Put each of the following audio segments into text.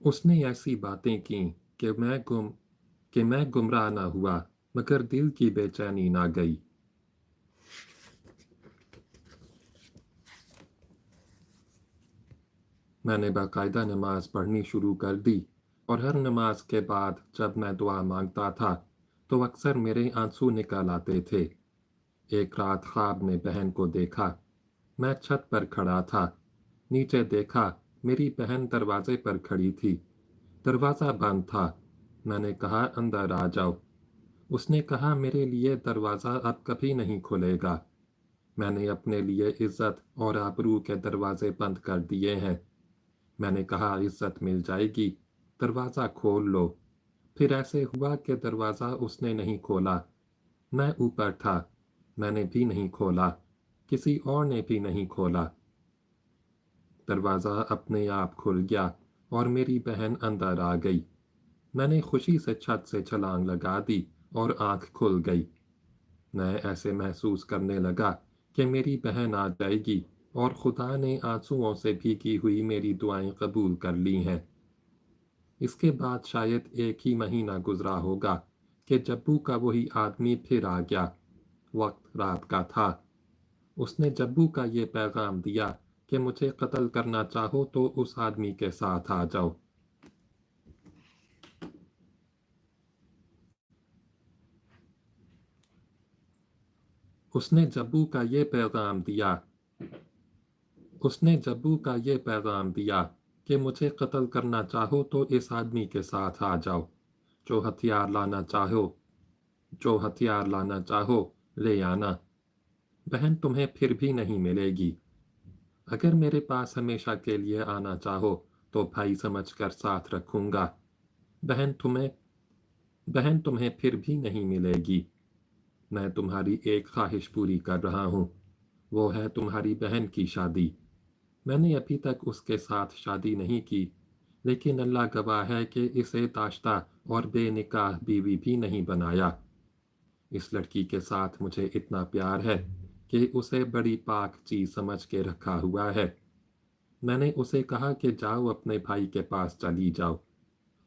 उसने ऐसी बातें की कि मैं गुमराह ना हुआ, मगर दिल की बेचैनी ना गई। मैंने बाकायदा नमाज पढ़नी शुरू कर दी, और हर नमाज के बाद जब मैं दुआ मांगता था तो अक्सर मेरे आंसू निकल आते थे। एक रात ख्वाब में बहन को देखा। मैं छत पर खड़ा था। नीचे देखा, मेरी बहन दरवाजे पर खड़ी थी। दरवाज़ा बंद था। मैंने कहा, अंदर आ जाओ। उसने कहा, मेरे लिए दरवाज़ा अब कभी नहीं खुलेगा। मैंने अपने लिए इज्जत और आबरू के दरवाजे बंद कर दिए हैं। मैंने कहा, इज्जत मिल जाएगी, दरवाज़ा खोल लो। फिर ऐसे हुआ कि दरवाज़ा उसने नहीं खोला। मैं ऊपर था। मैंने भी नहीं खोला। किसी और ने भी नहीं खोला। दरवाज़ा अपने आप खुल गया और मेरी बहन अंदर आ गई। मैंने खुशी से छत से छलांग लगा दी और आंख खुल गई। मैं ऐसे महसूस करने लगा कि मेरी बहन आ जाएगी और खुदा ने आंसुओं से भीगी हुई मेरी दुआएं कबूल कर ली हैं। इसके बाद शायद एक ही महीना गुजरा होगा कि जब्बू का वही आदमी फिर आ गया। वक्त रात का था। उसने जब्बू का ये पैगाम दिया कि मुझे कत्ल करना चाहो तो उस आदमी के साथ आ जाओ। उसने जब्बू का ये पैगाम दिया उसने जब्बू का ये पैगाम दिया कि मुझे कत्ल करना चाहो तो इस आदमी के साथ आ जाओ। जो हथियार लाना चाहो जो हथियार लाना चाहो ले आना। बहन तुम्हें फिर भी नहीं मिलेगी। अगर मेरे पास हमेशा के लिए आना चाहो तो भाई समझकर साथ रखूंगा। बहन तुम्हें बहन तुम्हें फिर भी नहीं मिलेगी। मैं तुम्हारी एक ख्वाहिश पूरी कर रहा हूँ। वो है तुम्हारी बहन की शादी। मैंने अभी तक उसके साथ शादी नहीं की, लेकिन अल्लाह गवाह है कि इसे दाश्ता और बेनिकाह बीवी भी नहीं बनाया। इस लड़की के साथ मुझे इतना प्यार है कि उसे बड़ी पाक चीज समझ के रखा हुआ है। मैंने उसे कहा कि जाओ अपने भाई के पास चली जाओ।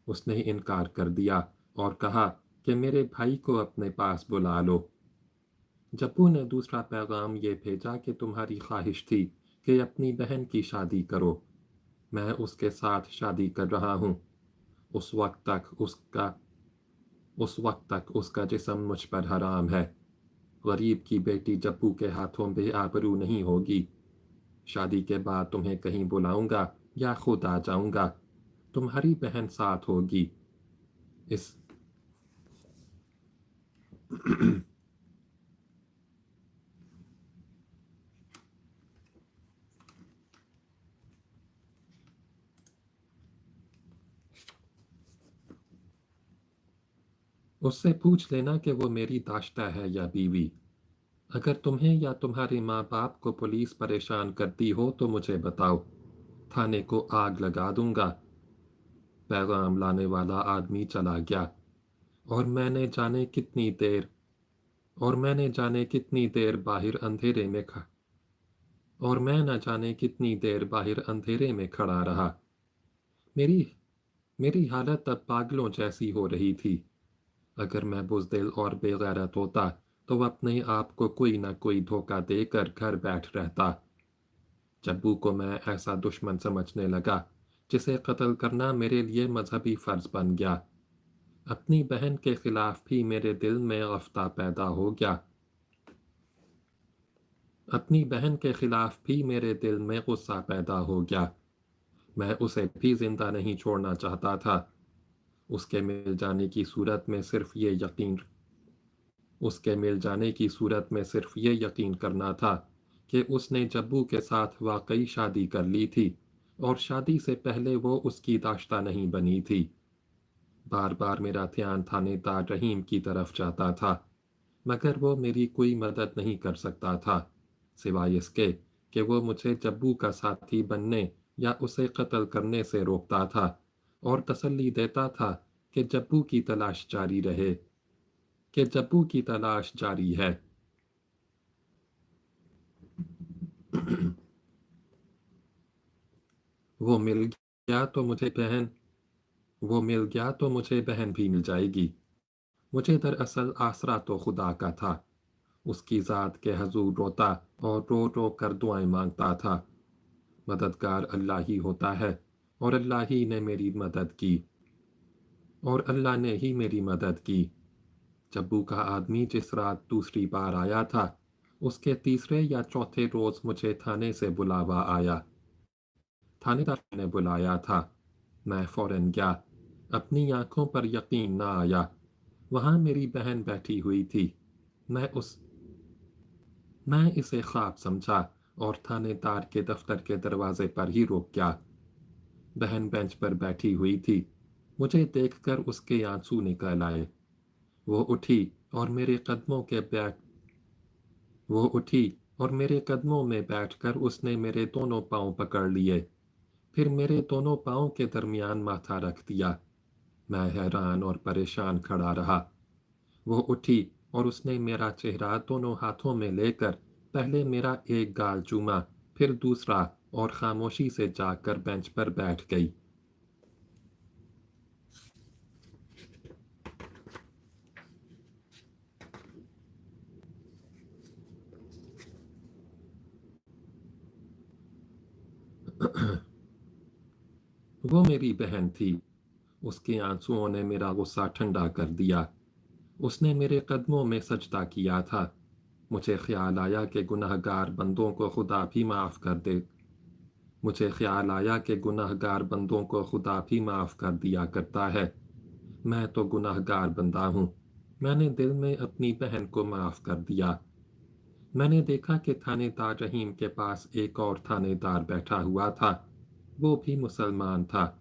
उसने इनकार कर दिया और कहा कि मेरे भाई को अपने पास बुला लो। जब्बू ने दूसरा पैगाम ये भेजा कि तुम्हारी ख्वाहिश थी कि अपनी बहन की शादी करो। मैं उसके साथ शादी कर रहा हूँ। उस वक्त तक उसका उस वक्त तक उसका जिस्म मुझ पर हराम है। गरीब की बेटी जब्बू के हाथों बेआबरू नहीं होगी। शादी के बाद तुम्हें कहीं बुलाऊंगा या खुद आ जाऊंगा। तुम्हारी बहन साथ होगी। इस उससे पूछ लेना कि वो मेरी दाश्ता है या बीवी। अगर तुम्हें या तुम्हारे माँ बाप को पुलिस परेशान करती हो तो मुझे बताओ। थाने को आग लगा दूंगा। पैगाम लाने वाला आदमी चला गया, और मैंने जाने कितनी देर और मैंने जाने कितनी देर बाहर अंधेरे में खा और मैं न जाने कितनी देर बाहर अंधेरे में खड़ा रहा। मेरी मेरी हालत अब पागलों जैसी हो रही थी। अगर मैं बुज़दिल और बेगैरत होता तो अपने आप को कोई न कोई धोखा देकर घर बैठ रहता। जब्बू को मैं ऐसा दुश्मन समझने लगा जिसे कत्ल करना मेरे लिए मजहबी फ़र्ज बन गया। अपनी बहन के खिलाफ भी मेरे दिल में गफ्ता पैदा हो गया। अपनी बहन के खिलाफ भी मेरे दिल में गुस्सा पैदा हो गया। मैं उसे भी जिंदा नहीं छोड़ना चाहता था। उसके मिल जाने की सूरत में सिर्फ ये यकीन उसके मिल जाने की सूरत में सिर्फ ये यकीन करना था कि उसने जब्बू के साथ वाकई शादी कर ली थी, और शादी से पहले वो उसकी दाश्ता नहीं बनी थी। बार बार मेरा ध्यान थानेदार रहीम की तरफ जाता था, मगर वो मेरी कोई मदद नहीं कर सकता था, सिवाय इसके कि वो मुझे जब्बू का साथी बनने या उसे कत्ल करने से रोकता था, और तसल्ली देता था कि जब्बू की तलाश जारी है। वो मिल गया तो मुझे बहन وہ मिल गया तो मुझे बहन भी मिल जाएगी। मुझे दरअसल आसरा तो खुदा का था। उसकी ज़ात के हजूर रोता और रो रो कर दुआएं मांगता था। मददगार अल्लाह ही होता है और अल्लाह ही ने मेरी मदद की और अल्लाह ने ही मेरी मदद की। जब्बू का आदमी जिस रात दूसरी बार आया था, उसके तीसरे या चौथे रोज मुझे थाने से बुलावा आया। थानेदार ने बुलाया था। मैं फौरन गया। अपनी आंखों पर यकीन न आया। वहां मेरी बहन बैठी हुई थी। मैं उस मैं इसे ख्वाब समझा और थानेदार के दफ्तर के दरवाजे पर ही रुक गया। बहन बेंच पर बैठी हुई थी। मुझे देखकर उसके आंसू निकल आए। वो उठी और मेरे कदमों के बैठ वो उठी और मेरे कदमों में बैठकर उसने मेरे दोनों पांव पकड़ लिए। फिर मेरे दोनों पांव के दरमियान माथा रख दिया। मैं हैरान और परेशान खड़ा रहा। वो उठी और उसने मेरा चेहरा दोनों हाथों में लेकर पहले मेरा एक गाल चूमा, फिर दूसरा, और खामोशी से जाकर बेंच पर बैठ गई। वो मेरी बहन थी। उसके आंसुओं ने मेरा गुस्सा ठंडा कर दिया। उसने मेरे कदमों में सजदा किया था। मुझे ख्याल आया कि गुनहगार बंदों को खुदा भी माफ़ कर दे मुझे ख्याल आया कि गुनहगार बंदों को खुदा भी माफ़ कर दिया करता है। मैं तो गुनहगार बंदा हूँ। मैंने दिल में अपनी बहन को माफ़ कर दिया। मैंने देखा कि थानेदार रहीम के पास एक और थानेदार बैठा हुआ था। वो भी मुसलमान था।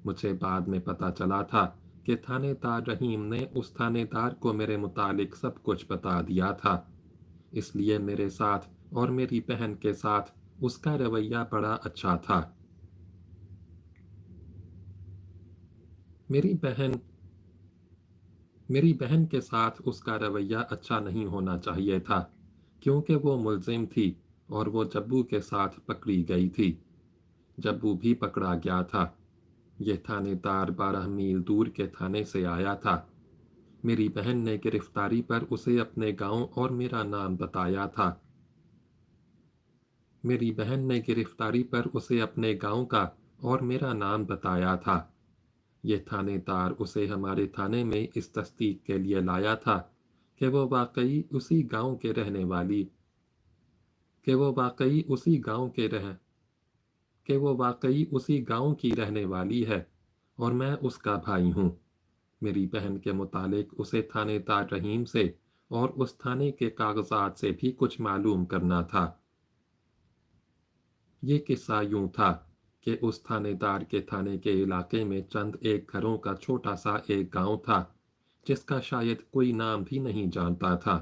मुझे बाद में पता चला था कि थानेदार रहीम ने उस थानेदार को मेरे मुतालिक सब कुछ बता दिया था। इसलिए मेरे साथ और मेरी बहन के साथ उसका रवैया बड़ा अच्छा था। मेरी बहन मेरी बहन के साथ उसका रवैया अच्छा नहीं होना चाहिए था, क्योंकि वो मुलजिम थी और वो जब्बू के साथ पकड़ी गई थी। जब्बू भी पकड़ा गया था। ये थानेदार 12 मील दूर के थाने से आया था। मेरी बहन ने गिरफ्तारी पर उसे अपने गांव और मेरा नाम बताया था। मेरी बहन ने गिरफ्तारी पर उसे अपने गांव का और मेरा नाम बताया था। ये थानेदार उसे हमारे थाने में इस तस्दीक के लिए लाया था कि वो वाकई उसी गांव के रहने वाली कि वो वाकई उसी गांव के रह कि वो वाकई उसी गांव की रहने वाली है और मैं उसका भाई हूँ। मेरी बहन के मुतालिक उसे थानेदार रहीम से और उस थाने के कागजात से भी कुछ मालूम करना था। ये किस्सा यूं था कि उस थानेदार के थाने के इलाके में चंद एक घरों का छोटा सा एक गांव था, जिसका शायद कोई नाम भी नहीं जानता था।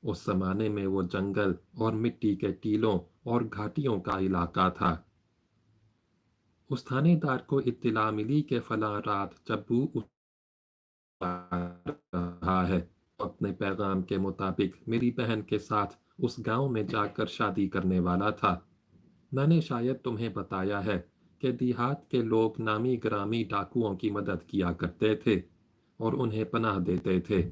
उस जमाने में वो जंगल और मिट्टी के टीलों और घाटियों का इलाका था। उस थानेदार को इत्तिला मिली कि फलां रात जब्बू रहा है। अपने पैगाम के मुताबिक मेरी बहन के साथ उस गांव में जाकर शादी करने वाला था। मैंने शायद तुम्हें बताया है कि देहात के लोग नामी ग्रामी डाकुओं की मदद किया करते थे और उन्हें पनाह देते थे।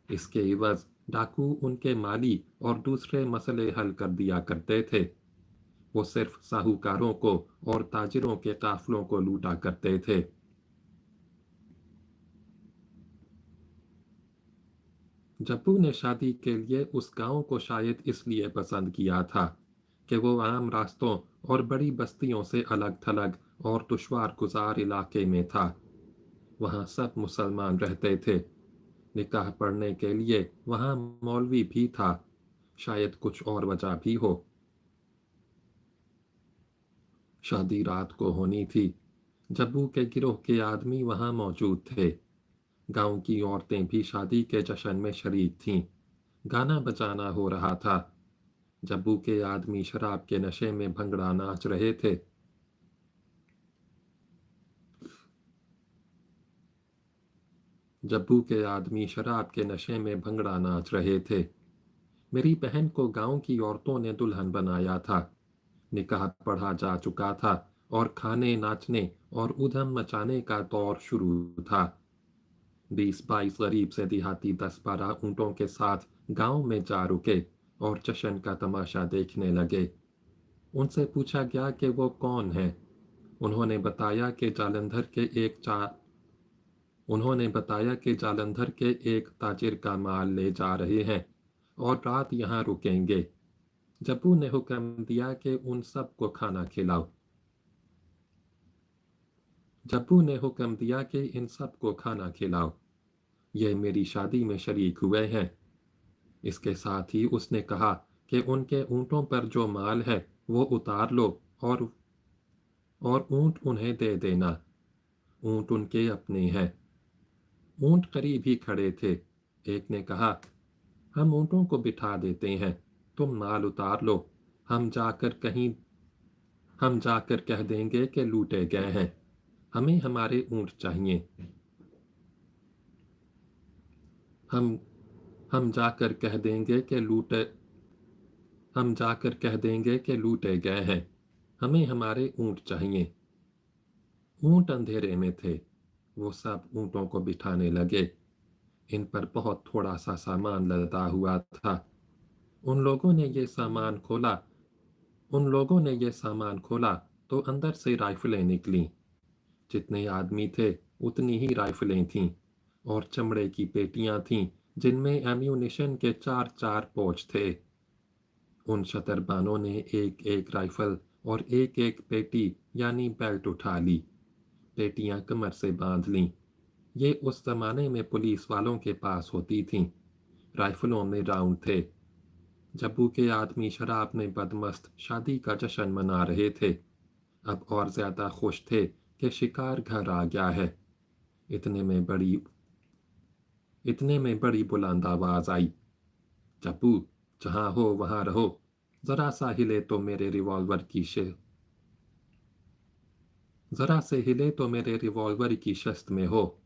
इसके इवज डाकू उनके माली और दूसरे मसले हल कर दिया करते थे। वो सिर्फ साहूकारों को और ताजिरों के काफलों को लूटा करते थे। जब्बू ने शादी के लिए उस गांव को शायद इसलिए पसंद किया था कि वो आम रास्तों और बड़ी बस्तियों से अलग थलग और दुश्वार गुजार इलाके में था। वहाँ सब मुसलमान रहते थे। निकाह पढ़ने के लिए वहाँ मौलवी भी था। शायद कुछ और वजह भी हो। शादी रात को होनी थी। जब्बू के गिरोह के आदमी वहाँ मौजूद थे। गांव की औरतें भी शादी के जश्न में शरीक थीं। गाना बजाना हो रहा था। जब्बू के आदमी शराब के नशे में भंगड़ा नाच रहे थे। जब्बू के आदमी शराब के नशे में भंगड़ा नाच रहे थे। मेरी बहन को गांव की औरतों ने दुल्हन बनाया था। निकाह पढ़ा जा चुका था और खाने नाचने और उधम मचाने का दौर शुरू था। 20-22 गरीब से देहाती 10-12 ऊँटों के साथ गांव में जा रुके और जश्न का तमाशा देखने लगे। उनसे पूछा गया कि वो कौन हैं। उन्होंने बताया कि जालंधर के एक ताजिर का माल ले जा रहे हैं और रात यहाँ रुकेंगे। जब्बू ने हुक्म दिया कि उन सब को खाना खिलाओ। जब्बू ने हुक्म दिया कि इन सब को खाना खिलाओ, ये मेरी शादी में शरीक हुए हैं। इसके साथ ही उसने कहा कि उनके ऊँटों पर जो माल है वो उतार लो और ऊँट उन्हें दे देना। ऊँट उनके अपने हैं। ऊँट करीब ही खड़े थे। एक ने कहा, हम ऊँटों को बिठा देते हैं, तुम माल उतार लो। हम जाकर कह देंगे कि लूटे गए हैं। हमें हमारे ऊँट चाहिए। हम हम जाकर कह देंगे कि लूटे गए हैं। हमें हमारे ऊँट चाहिए। ऊँट अंधेरे में थे। वो सब ऊँटों को बिठाने लगे। इन पर बहुत थोड़ा सा सामान लदा हुआ था। उन लोगों ने ये सामान खोला तो अंदर से राइफलें निकलीं। जितने आदमी थे उतनी ही राइफलें थीं और चमड़े की पेटियां थीं जिनमें एम्यूनिशन के 4-4 पोच थे। उन शतरबानों ने एक एक राइफल और एक एक पेटी यानी बेल्ट उठा ली। पेटियां कमर से बांध लीं। ये उस जमाने में पुलिस वालों के पास होती थीं। राइफलों में राउंड थे। जब्बू के आदमी शराब में बदमस्त शादी का जश्न मना रहे थे। अब और ज्यादा खुश थे कि शिकार घर आ गया है। इतने में बड़ी बुलंद आवाज आई, जब्बू, जहां हो वहां रहो। जरा सा हिले तो मेरे रिवॉल्वर की शस्त में हो।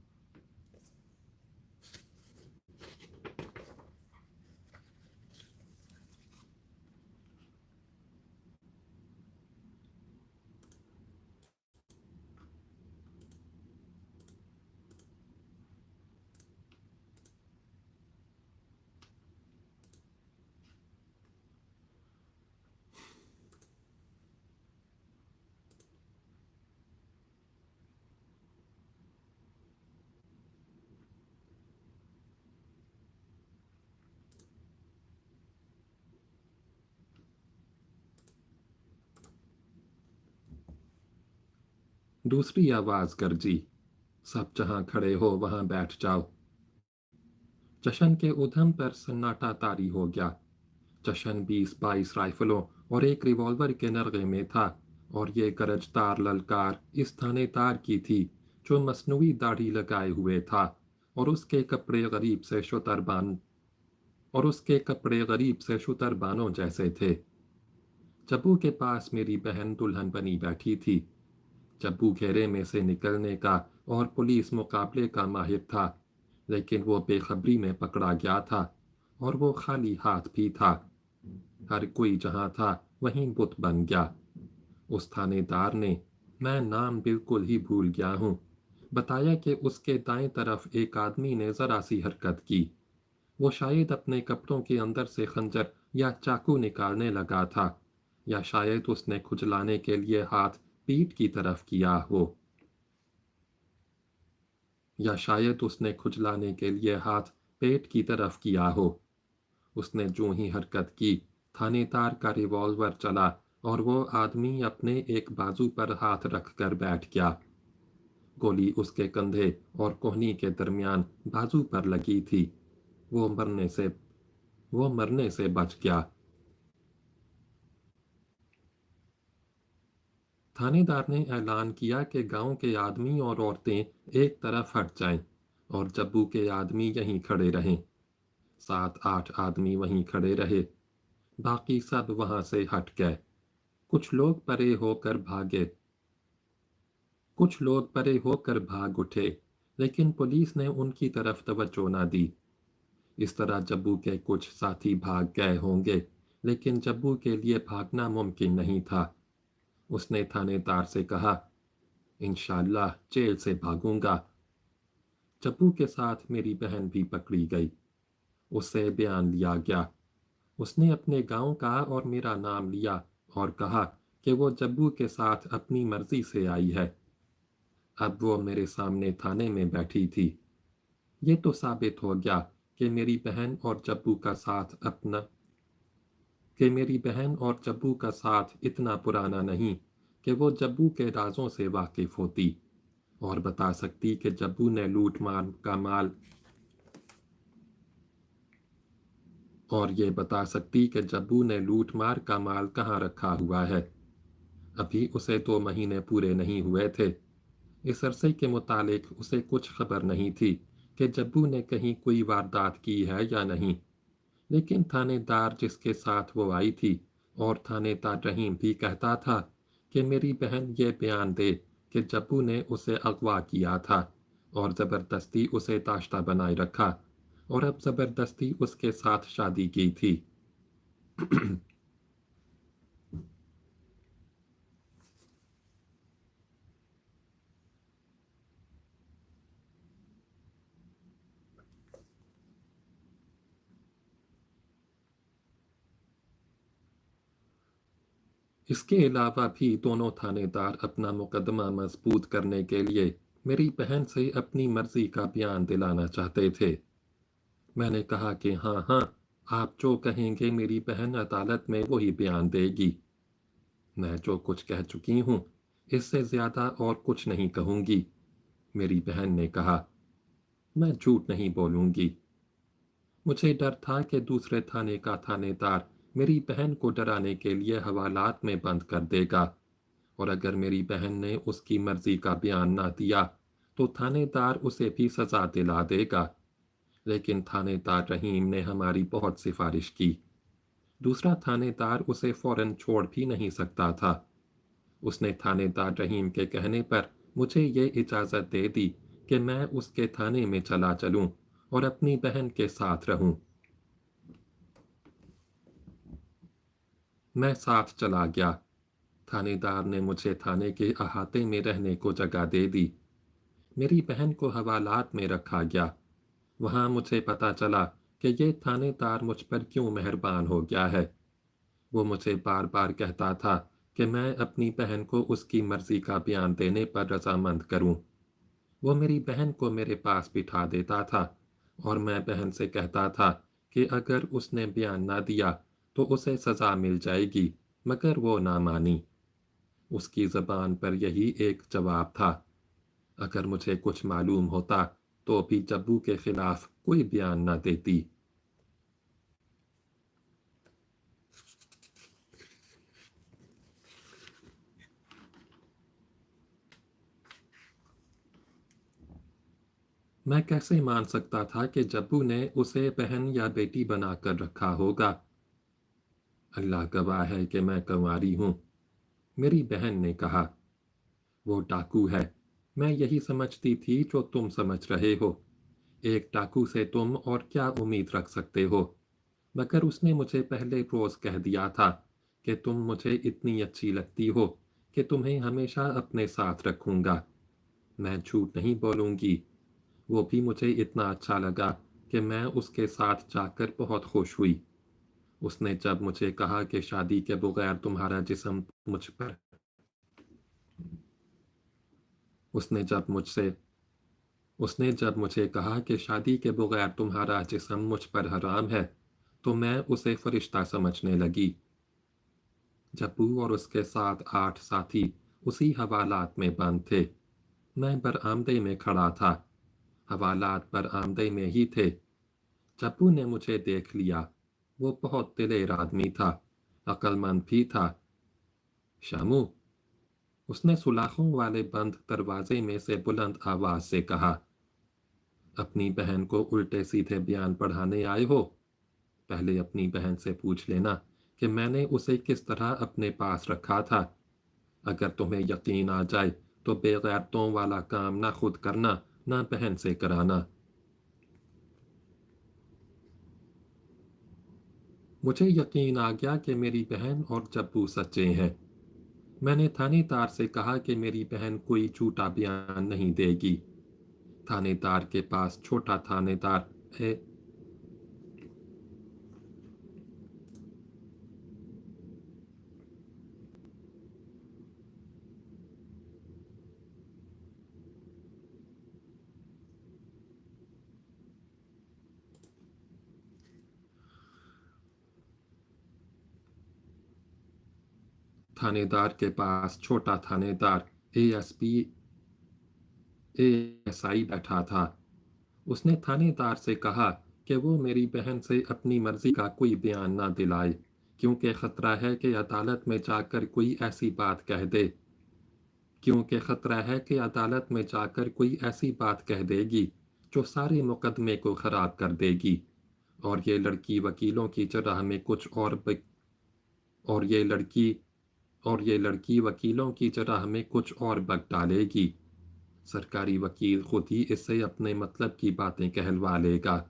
दूसरी आवाज गरजी, सब जहां खड़े हो वहां बैठ जाओ। जश्न के उधम पर सन्नाटा तारी हो गया। जश्न 20-22 राइफलों और एक रिवॉल्वर के नरगे में था और ये गरजदार ललकार इस थानेदार की थी जो मसनूई दाढ़ी लगाए हुए था और उसके कपड़े गरीब से शुतरबानों जैसे थे। जब्बू के पास मेरी बहन दुल्हन बनी बैठी थी। जब्बू घेरे में से निकलने का और पुलिस मुकाबले का माहिर था, लेकिन वो बेखबरी में पकड़ा गया था और वो खाली हाथ भी था। हर कोई जहां था वहीं बुत बन गया। उस थानेदार ने, मैं नाम बिल्कुल ही भूल गया हूं, बताया कि उसके दाएं तरफ एक आदमी ने जरा सी हरकत की। वो शायद अपने कपड़ों के अंदर से खंजर या चाकू निकालने लगा था, या शायद उसने खुजलाने के लिए हाथ पीठ की तरफ किया हो। पेट की तरफ किया हो। उसने जो ही हरकत की, थानेदार का रिवॉल्वर चला और वो आदमी अपने एक बाजू पर हाथ रखकर बैठ गया। गोली उसके कंधे और कोहनी के दरमियान बाजू पर लगी थी। वो मरने से बच गया। थानेदार ने ऐलान किया कि गांव के आदमी और औरतें एक तरफ हट जाएं और जब्बू के आदमी यहीं खड़े रहें। 7-8 आदमी वहीं खड़े रहे। बाकी सब वहां से हट गए। कुछ लोग परे होकर भाग उठे, लेकिन पुलिस ने उनकी तरफ तवज्जो ना दी। इस तरह जब्बू के कुछ साथी भाग गए होंगे, लेकिन जब्बू के लिए भागना मुमकिन नहीं था। उसने थानेदार से कहा, इंशाल्लाह जेल से भागूंगा। जब्बू के साथ मेरी बहन भी पकड़ी गई। उससे बयान लिया गया। उसने अपने गांव का और मेरा नाम लिया और कहा कि वो जब्बू के साथ अपनी मर्जी से आई है। अब वो मेरे सामने थाने में बैठी थी। ये तो साबित हो गया कि मेरी बहन और जब्बू का साथ इतना पुराना नहीं कि वो जब्बू के राजों से वाकिफ होती और बता सकती कि जब्बू ने लूट मार का माल और ये बता सकती कि जब्बू ने लूट मार का माल कहाँ रखा हुआ है। अभी उसे 2 महीने पूरे नहीं हुए थे। इस अरसे के मुतालिक उसे कुछ खबर नहीं थी कि जब्बू ने कहीं कोई वारदात की है या नहीं। लेकिन थानेदार जिसके साथ वो आई थी और थानेदार रहीम भी कहता था कि मेरी बहन ये बयान दे कि जब्बू ने उसे अगवा किया था और ज़बरदस्ती उसे ताश्ता बनाए रखा और अब ज़बरदस्ती उसके साथ शादी की थी। इसके अलावा भी दोनों थानेदार अपना मुकदमा मजबूत करने के लिए मेरी बहन से अपनी मर्जी का बयान दिलाना चाहते थे। मैंने कहा कि हाँ हाँ, आप जो कहेंगे मेरी बहन अदालत में वही बयान देगी। मैं जो कुछ कह चुकी हूँ इससे ज़्यादा और कुछ नहीं कहूँगी। मेरी बहन ने कहा, मैं झूठ नहीं बोलूँगी। मुझे डर था कि दूसरे थाने का थानेदार मेरी बहन को डराने के लिए हवालात में बंद कर देगा और अगर मेरी बहन ने उसकी मर्जी का बयान ना दिया तो थानेदार उसे भी सजा दिला देगा। लेकिन थानेदार रहीम ने हमारी बहुत सिफारिश की। दूसरा थानेदार उसे फौरन छोड़ भी नहीं सकता था। उसने थानेदार रहीम के कहने पर मुझे ये इजाज़त दे दी कि मैं उसके थाने में चला चलूं और अपनी बहन के साथ रहूं। मैं साथ चला गया। थानेदार ने मुझे थाने के अहाते में रहने को जगह दे दी। मेरी बहन को हवालात में रखा गया। वहां मुझे पता चला कि ये थानेदार मुझ पर क्यों मेहरबान हो गया है। वो मुझे बार बार कहता था कि मैं अपनी बहन को उसकी मर्जी का बयान देने पर रजामंद करूं। वो मेरी बहन को मेरे पास बिठा देता था और मैं बहन से कहता था कि अगर उसने बयान ना दिया तो उसे सज़ा मिल जाएगी, मगर वो ना मानी। उसकी ज़बान पर यही एक जवाब था। अगर मुझे कुछ मालूम होता तो भी जब्बू के खिलाफ कोई बयान ना देती। मैं कैसे मान सकता था कि जब्बू ने उसे बहन या बेटी बनाकर रखा होगा। अल्लाह गवाह है कि मैं कंवारी हूँ। मेरी बहन ने कहा, वो डाकू है। मैं यही समझती थी जो तुम समझ रहे हो। एक डाकू से तुम और क्या उम्मीद रख सकते हो। मगर उसने मुझे पहले रोज कह दिया था कि तुम मुझे इतनी अच्छी लगती हो कि तुम्हें हमेशा अपने साथ रखूंगा। मैं झूठ नहीं बोलूंगी। वो भी मुझे इतना अच्छा लगा कि मैं उसके साथ जाकर बहुत खुश हुई। उसने जब मुझे कहा कि शादी के बगैर तुम्हारा जिस्म मुझ पर उसने जब मुझसे उसने जब मुझे कहा कि शादी के बगैर तुम्हारा जिस्म मुझ पर हराम है तो मैं उसे फरिश्ता समझने लगी। जब्बू और उसके 7-8 साथी उसी हवालात में बंद थे। मैं बरआमदे में खड़ा था। हवालात बरआमदे में ही थे। जब्बू ने मुझे देख लिया। वो बहुत दिलेर आदमी था, अक्लमंद भी था। शामू, उसने सुलाखों वाले बंद दरवाजे में से बुलंद आवाज से कहा, अपनी बहन को उल्टे सीधे बयान पढ़ाने आए हो? पहले अपनी बहन से पूछ लेना कि मैंने उसे किस तरह अपने पास रखा था। अगर तुम्हें यकीन आ जाए तो बेगैरतों वाला काम ना खुद करना ना बहन से कराना। मुझे यकीन आ गया कि मेरी बहन और जब्बू सच्चे हैं। میں نے تھانے دار سے کہا کہ میری بہن کوئی جھوٹا بیان نہیں دے گی۔ تھانے دار کے پاس چھوٹا تھانے دار ہے۔ تھانے دار کے پاس چھوٹا تھانے دار ASI بیٹھا تھا۔ اس نے تھانے دار سے کہا کہ وہ میری بہن سے اپنی مرضی کا کوئی بیان نہ دلائے، کیونکہ خطرہ ہے کہ عدالت میں جا کر کوئی ایسی بات کہہ دے گی جو سارے مقدمے کو خراب کر دے گی، اور یہ لڑکی وکیلوں کی جرح میں کچھ اور بک ڈالے گی۔ سرکاری وکیل خود ہی اس سے اپنے مطلب کی باتیں کہلوا لے گا۔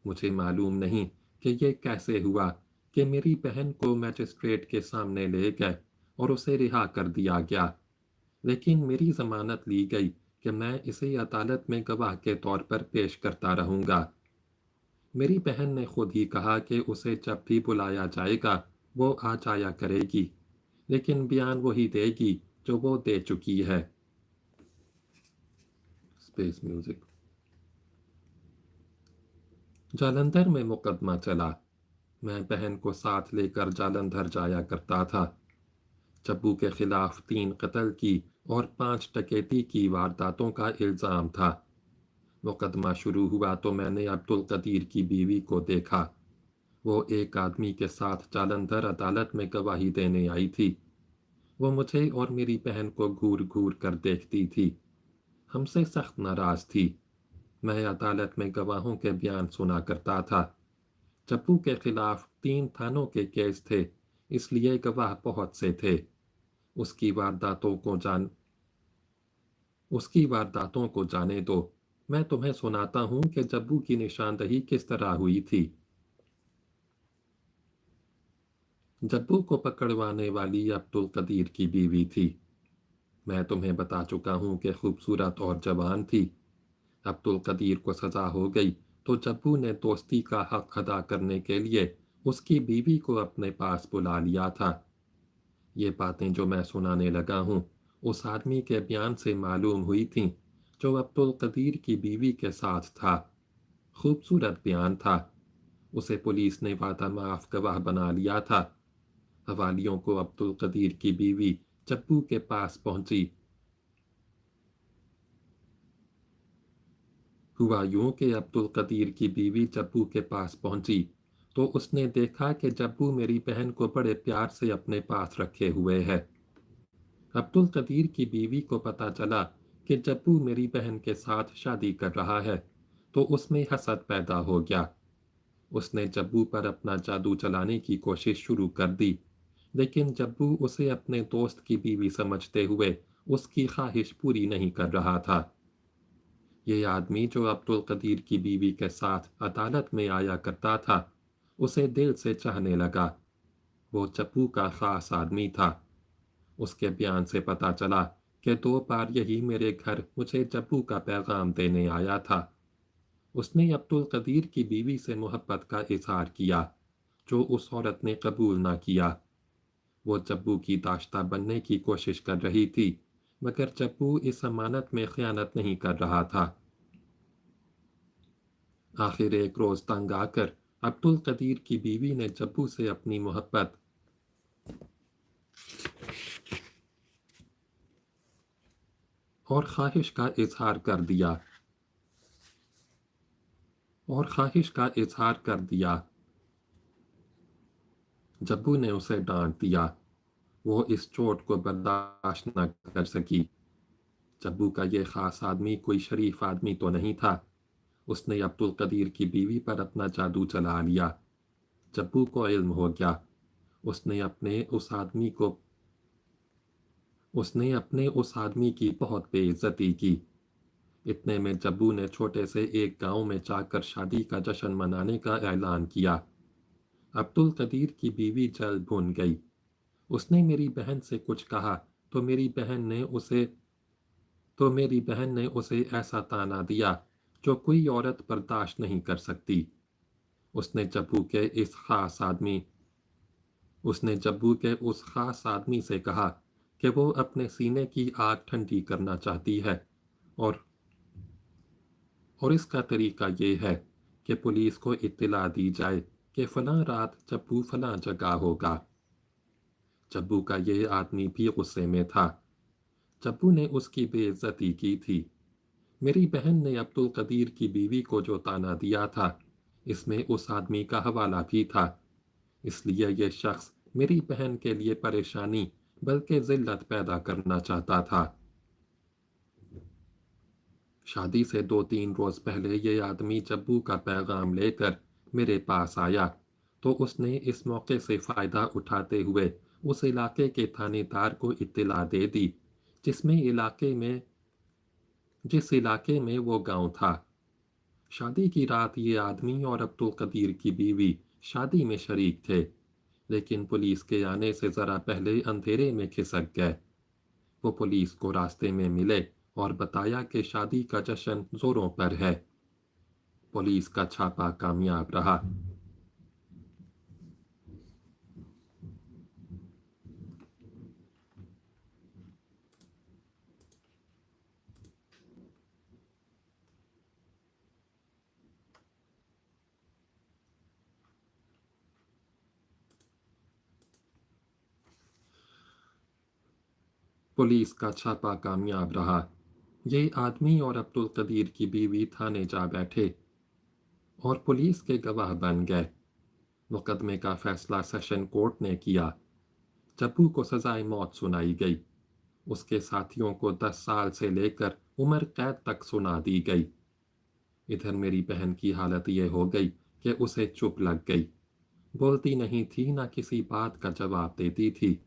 مجھے معلوم نہیں کہ یہ کیسے ہوا کہ میری بہن کو میجسٹریٹ کے سامنے لے گئے اور اسے رہا کر دیا گیا، لیکن میری ضمانت لی گئی کہ میں اسے عدالت میں گواہ کے طور پر پیش کرتا رہوں گا۔ میری بہن نے خود ہی کہا کہ اسے جب بھی بلایا جائے گا وہ آ جایا کرے گی، لیکن بیان وہی دے گی جو وہ دے چکی ہے۔ Space music. جالندھر میں مقدمہ چلا۔ میں بہن کو ساتھ لے کر جالندھر جایا کرتا تھا۔ چبو کے خلاف 3 قتل کی اور 5 ڈکیتی کی وارداتوں کا الزام تھا۔ مقدمہ شروع ہوا تو میں نے عبدالقدیر کی بیوی کو دیکھا۔ وہ ایک آدمی کے ساتھ جالندھر عدالت میں گواہی دینے آئی تھی۔ وہ مجھے اور میری بہن کو گھور گھور کر دیکھتی تھی۔ ہم سے سخت ناراض تھی۔ میں عدالت میں گواہوں کے بیان سنا کرتا تھا۔ چبو کے خلاف 3 تھانوں کے کیس تھے، اس لیے گواہ بہت سے تھے۔ اس کی وارداتوں کو جانے دو۔ میں تمہیں سناتا ہوں کہ جبو کی نشاندہی کس طرح ہوئی تھی۔ جبو کو پکڑوانے والی عبدالقدیر کی بیوی تھی۔ میں تمہیں بتا چکا ہوں کہ خوبصورت اور جوان تھی۔ عبدالقدیر کو سزا ہو گئی تو جبو نے دوستی کا حق ادا کرنے کے لیے اس کی بیوی کو اپنے پاس بلا لیا تھا۔ یہ باتیں جو میں سنانے لگا ہوں اس آدمی کے بیان سے معلوم ہوئی تھیں جو عبدالقدیر کی بیوی کے ساتھ تھا۔ خوبصورت بیان تھا۔ اسے پولیس نے وعدہ معاف گواہ بنا لیا تھا۔ حوالیوں کو عبدالقدیر کی بیوی چبو کے پاس پہنچی۔ ہوا یوں کہ عبدالقدیر کی بیوی جبو کے پاس پہنچی تو اس نے دیکھا کہ جبو میری بہن کو بڑے پیار سے اپنے پاس رکھے ہوئے ہے۔ عبدالقدیر کی بیوی کو پتا چلا کہ جبو میری بہن کے ساتھ شادی کر رہا ہے تو اس میں حسد پیدا ہو گیا۔ اس نے جبو پر اپنا جادو چلانے کی کوشش شروع کر دی، لیکن جبو اسے اپنے دوست کی بیوی سمجھتے ہوئے اس کی خواہش پوری نہیں کر رہا تھا۔ یہ آدمی جو عبدالقدیر کی بیوی کے ساتھ عدالت میں آیا کرتا تھا اسے دل سے چاہنے لگا۔ وہ جبو کا خاص آدمی تھا۔ اس کے بیان سے پتا چلا کہ 2 بار یہی میرے گھر مجھے جبو کا پیغام دینے آیا تھا۔ اس نے عبدالقدیر کی بیوی سے محبت کا اظہار کیا جو اس عورت نے قبول نہ کیا۔ وہ جبو کی داشتہ بننے کی کوشش کر رہی تھی، مگر جبو اس امانت میں خیانت نہیں کر رہا تھا۔ آخر ایک روز تنگ آ کر عبدالقدیر کی بیوی نے جبو سے اپنی محبت اور خواہش کا اظہار کر دیا۔ جبو نے اسے ڈانٹ دیا۔ وہ اس چوٹ کو برداشت نہ کر سکی۔ جبو کا یہ خاص آدمی کوئی شریف آدمی تو نہیں تھا۔ اس نے عبدالقدیر کی بیوی پر اپنا جادو چلا لیا۔ جبو کو علم ہو گیا۔ اس نے اپنے اس آدمی کی بہت بے عزتی کی۔ اتنے میں جبو نے چھوٹے سے ایک گاؤں میں جا کر شادی کا جشن منانے کا اعلان کیا۔ عبدالقدیر کی بیوی جل بھن گئی۔ उसने मेरी बहन से कुछ कहा तो मेरी बहन ने उसे ऐसा ताना दिया जो कोई औरत बर्दाश्त नहीं कर सकती। उसने जब्बू के इस खास आदमी उसने जब्बू के उस खास आदमी से कहा कि वो अपने सीने की आग ठंडी करना चाहती है, और इसका तरीका ये है कि पुलिस को इत्तला दी जाए कि फलां रात जब्बू फलां जगह होगा। जब्बू का ये आदमी भी गुस्से में था। जब्बू ने उसकी बेइज्जती की थी। मेरी बहन ने अब्दुल कदीर की बीवी को जो ताना दिया था, इसमें उस आदमी का हवाला भी था। इसलिए यह शख्स मेरी बहन के लिए परेशानी बल्कि जिल्लत पैदा करना चाहता था। शादी से 2-3 रोज पहले ये आदमी जब्बू का पैगाम लेकर मेरे पास आया तो उसने इस मौके से फ़ायदा उठाते हुए उस इलाके के थानेदार को इत्तला दे दी जिस इलाके में वो गांव था। शादी की रात ये आदमी और अब्दुल कदीर की बीवी शादी में शरीक थे, लेकिन पुलिस के आने से ज़रा पहले अंधेरे में खिसक गए। वो पुलिस को रास्ते में मिले और बताया कि शादी का जश्न जोरों पर है। पुलिस का छापा कामयाब रहा। पुलिस का छापा कामयाब रहा। ये आदमी और अब्दुल कदीर की बीवी थाने जा बैठे और पुलिस के गवाह बन गए। मुकदमे का फैसला सेशन कोर्ट ने किया। जब्बू को सजाए मौत सुनाई गई। उसके साथियों को 10 साल से लेकर उम्र कैद तक सुना दी गई। इधर मेरी बहन की हालत ये हो गई कि उसे चुप लग गई। बोलती नहीं थी, ना किसी बात का जवाब देती थी।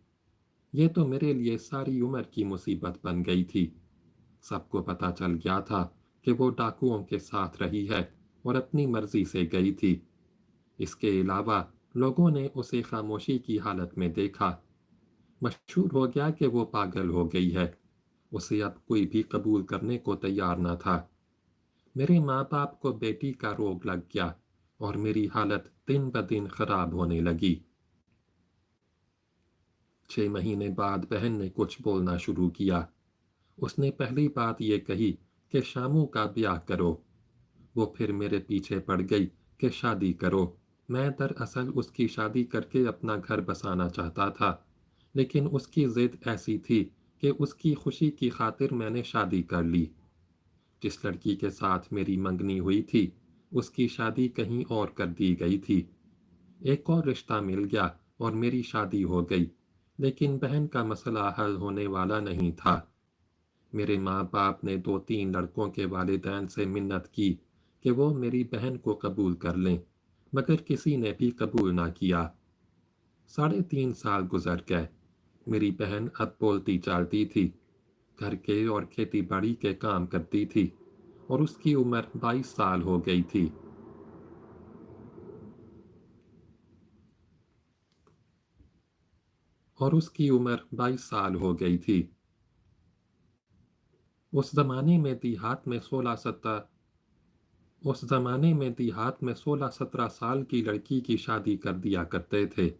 ये तो मेरे लिए सारी उम्र की मुसीबत बन गई थी। सबको पता चल गया था कि वो डाकुओं के साथ रही है और अपनी मर्जी से गई थी। इसके अलावा लोगों ने उसे खामोशी की हालत में देखा। मशहूर हो गया कि वो पागल हो गई है। उसे अब कोई भी कबूल करने को तैयार न था। मेरे माँ बाप को बेटी का रोग लग गया और मेरी हालत दिन ब दिन खराब होने लगी। 6 महीने बाद बहन ने कुछ बोलना शुरू किया। उसने पहली बात ये कही कि शामू का ब्याह करो। वो फिर मेरे पीछे पड़ गई कि शादी करो। मैं दरअसल उसकी शादी करके अपना घर बसाना चाहता था, लेकिन उसकी जिद ऐसी थी कि उसकी खुशी की खातिर मैंने शादी कर ली। जिस लड़की के साथ मेरी मंगनी हुई थी, उसकी शादी कहीं और कर दी गई थी। एक और रिश्ता मिल गया और मेरी शादी हो गई, लेकिन बहन का मसला हल होने वाला नहीं था। मेरे माँ बाप ने 2-3 लड़कों के वालिदैन से मिन्नत की कि वो मेरी बहन को कबूल कर लें, मगर किसी ने भी कबूल ना किया। 3.5 साल गुजर गए। मेरी बहन अब बोलती चालती थी, घर के और खेती बाड़ी के काम करती थी, और उसकी उम्र 22 साल हो गई थी। उस जमाने में देहात में 16-17 साल की लड़की की शादी कर दिया करते थे।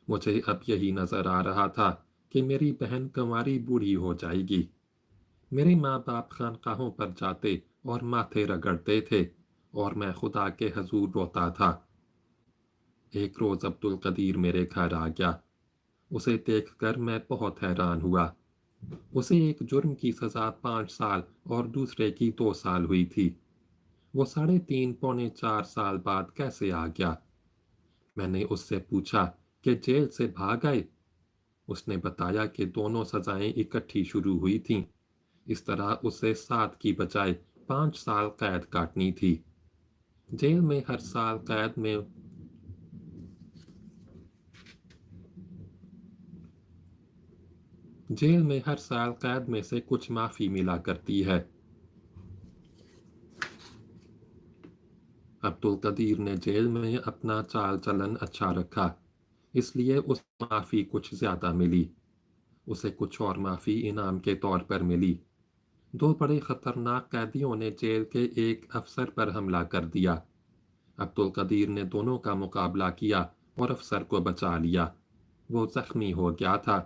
मुझे अब यही नजर आ रहा था कि मेरी बहन कंवारी बूढ़ी हो जाएगी। मेरे माँ बाप खानकाहों पर जाते और माथे रगड़ते थे और मैं खुदा के हजूर रोता था। एक रोज अब्दुल कदीर मेरे घर आ गया। उसे देखकर मैं बहुत हैरान हुआ। उसे एक जुर्म की सजा 5 साल और दूसरे की 2 साल हुई थी। वो 3.5 पौने 4 साल बाद कैसे आ गया? मैंने उससे पूछा कि जेल से भाग आए। उसने बताया कि दोनों सजाएं इकट्ठी शुरू हुई थीं। इस तरह उसे 7 की बजाय 5 साल कैद काटनी थी। जेल में हर साल कैद में से कुछ माफ़ी मिला करती है। अब्दुल कदीर ने जेल में अपना चाल चलन अच्छा रखा। اس لیے اس معافی کچھ زیادہ ملی۔ اسے کچھ اور معافی انعام کے طور پر ملی۔ دو بڑے خطرناک قیدیوں نے جیل کے ایک افسر پر حملہ کر دیا۔ عبد القدیر نے دونوں کا مقابلہ کیا اور افسر کو بچا لیا۔ وہ زخمی ہو گیا تھا۔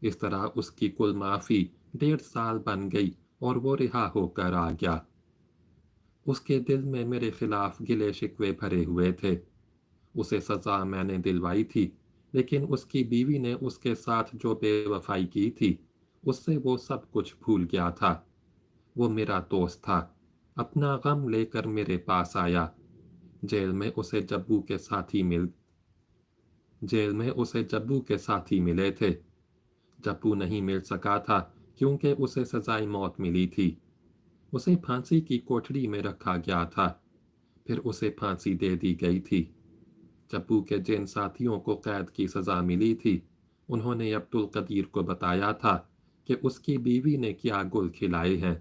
اس طرح اس کی کل معافی 1.5 سال بن گئی اور وہ رہا ہو کر آ گیا۔ اس کے دل میں میرے خلاف گلے شکوے بھرے ہوئے تھے۔ اسے سزا میں نے دلوائی تھی، لیکن اس کی بیوی نے اس کے ساتھ جو بے وفائی کی تھی، اس سے وہ سب کچھ بھول گیا تھا۔ وہ میرا دوست تھا، اپنا غم لے کر میرے پاس آیا۔ جیل میں اسے جبو کے ساتھی ملے تھے۔ جبو نہیں مل سکا تھا کیونکہ اسے سزائے موت ملی تھی۔ اسے پھانسی کی کوٹڑی میں رکھا گیا تھا، پھر اسے پھانسی دے دی گئی تھی۔ جبو کے جن ساتھیوں کو قید کی سزا ملی تھی، انہوں نے عبد القدیر کو بتایا تھا کہ اس کی بیوی نے کیا گل کھلائے ہیں۔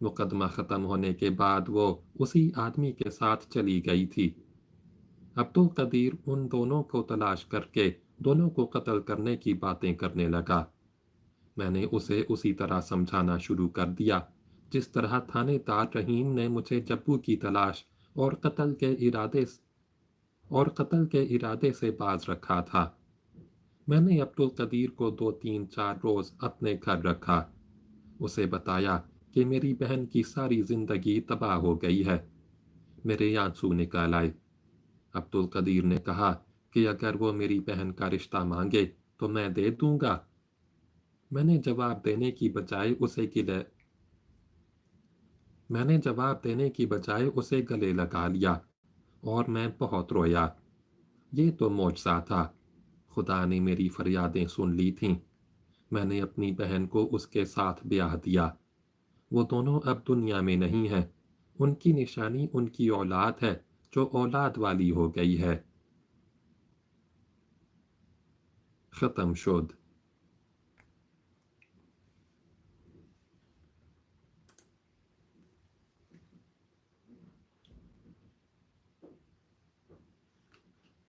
مقدمہ ختم ہونے کے بعد وہ اسی آدمی کے ساتھ چلی گئی تھی۔ عبد القدیر ان دونوں کو تلاش کر کے دونوں کو قتل کرنے کی باتیں کرنے لگا۔ میں نے اسے اسی طرح سمجھانا شروع کر دیا جس طرح تھانے دار رحیم نے مجھے جبو کی تلاش اور قتل کے ارادے سے باز رکھا تھا۔ میں نے عبد القدیر کو 2-3-4 روز اپنے گھر رکھا۔ اسے بتایا کہ میری بہن کی ساری زندگی تباہ ہو گئی ہے۔ میرے آنسو نکل آئے۔ عبد القدیر نے کہا کہ اگر وہ میری بہن کا رشتہ مانگے تو میں دے دوں گا۔ میں نے جواب دینے کی بجائے اسے گلے لگا لیا اور میں بہت رویا۔ یہ تو معجزہ تھا۔ خدا نے میری فریادیں سن لی تھیں۔ میں نے اپنی بہن کو اس کے ساتھ بیاہ دیا۔ وہ دونوں اب دنیا میں نہیں ہیں۔ ان کی نشانی ان کی اولاد ہے جو اولاد والی ہو گئی ہے۔ ختم شد۔